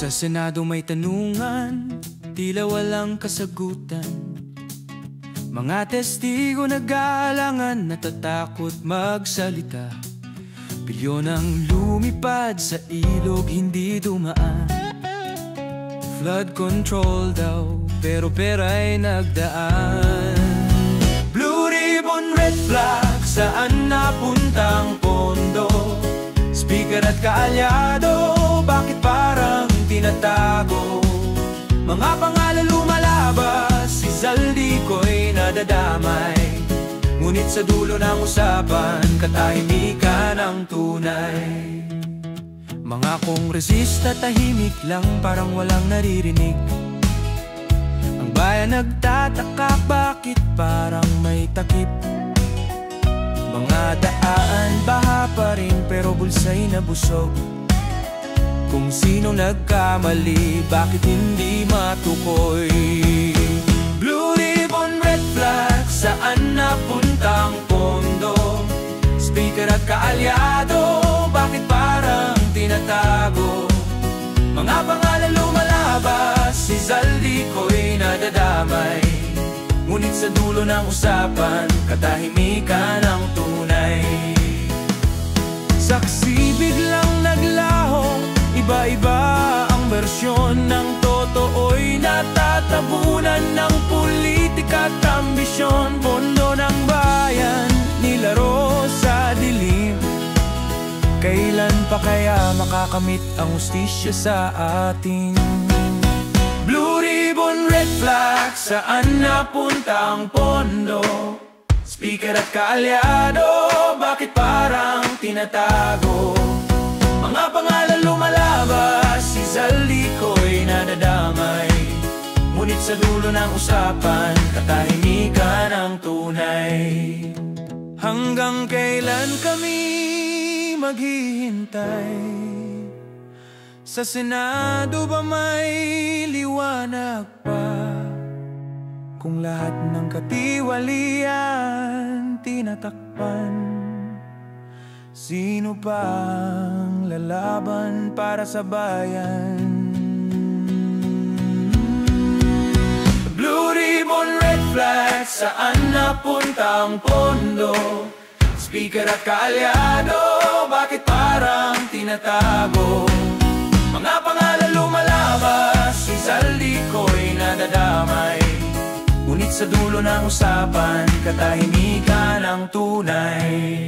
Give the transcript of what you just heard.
Sa Senado may tanungan, tila walang kasagutan. Mga testigo nag-aalangan, natatakot magsalita. Bilyon ang lumipad sa ilog, hindi dumaan. Flood control daw, pero pera'y nagdaan. Blue ribbon, red flag, saan napunta ang pondo? Speaker at kaalyado, bakit parang tinatago? Mga pangalan lumalabas, si Zaldico'y nadadamay. Ngunit sa dulo ng usapan, katahimikan ang tunay. Mga kongresista tahimik lang, parang walang naririnig. Ang bayan nagtataka, bakit parang may takip? Mga daan, baha pa rin, pero bulsa'y nabusog. Kung sino nagkamali, bakit hindi matukoy? Blue ribbon, red flag, saan napunta ang pondo? Speaker at kaalyado, bakit parang tinatago? Mga pangalan lumalabas, si Zaldico'y nadadamay. Ngunit sa dulo ng usapan, katahimikan ang tunay. Saksi biglang naglaho, iba-iba ang bersyon ng totoo'y natatabunan ng politika at ambisyon. Pondo ng bayan, nilaro sa dilim. Kailan pa kaya makakamit ang hustisya sa atin? Blue ribbon, red flag, saan napunta ang pondo? Speaker at kaalyado, bakit parang tinatago? Mga pangalan lumalabas, si Zaldico'y nadadamay. Ngunit sa dulo ng usapan, katahimikan ang tunay. Hanggang kailan kami maghihintay? Sa Senado ba may liwanag pa? Kung lahat ng katiwalian tinatakpan, sino pang lalaban para sa bayan? Blue ribbon, red flag, saan napunta ang pondo? Speaker at kaalyado, bakit parang tinatago? Mga pangalan lumalabas, si Zaldico'y nadadamay. Ngunit sa dulo ng usapan, katahimikan ang tunay.